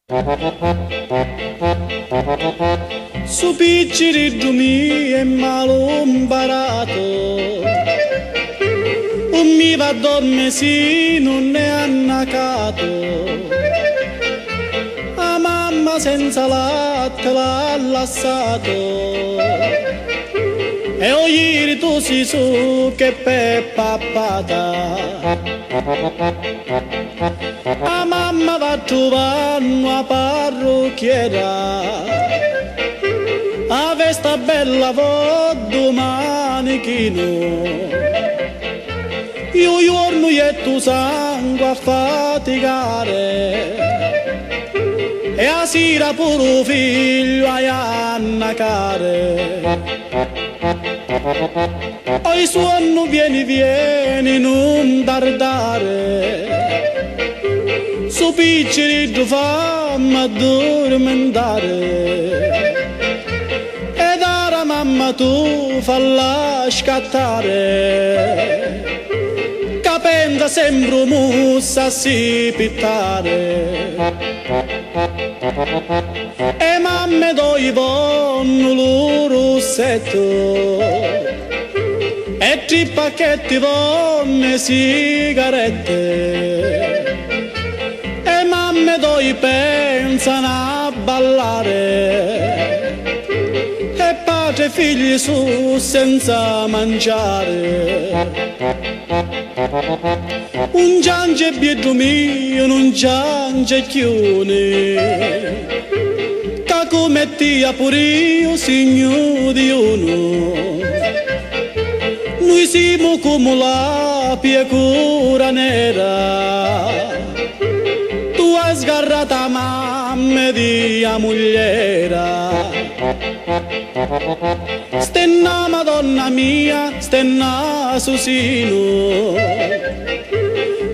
Su picciri mi è malo imparato, non mi va a dormire se non è annacato. La mamma senza latte l'ha lasciato, e ieri tu si su che peppa pappata. La mamma va a trovare una parrucchiera, a questa bella voce manichino. Io giorno e tu sangue a faticare, e a sera pure figlio a annacare. Oi sonno vieni, non tardare, su picciri fammi addormentare, e dalla mamma tu falla scattare, capendo sempre mussa si pittare. E mamme doi vanno lo rossetto, e 3 pacchetti vanno sigarette, e mamme doi pensano a ballare, e padre e figli su senza mangiare. Un giange bietro mio, un giange chione, che come tia pure io, signore di uno. Noi siamo come la pecora nera, tu hai sgarrata mamma di mogliera. Stenna Madonna mia, stenna Susino,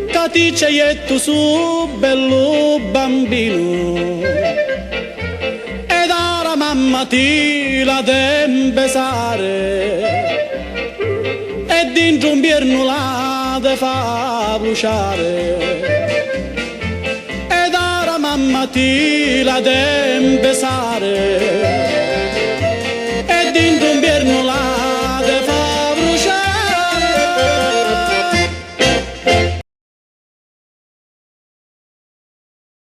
che ti c'è tu su bello bambino, e dalla mamma ti la den besare, e dentro un pierno la de fa bruciare, e dalla mamma ti la den besare,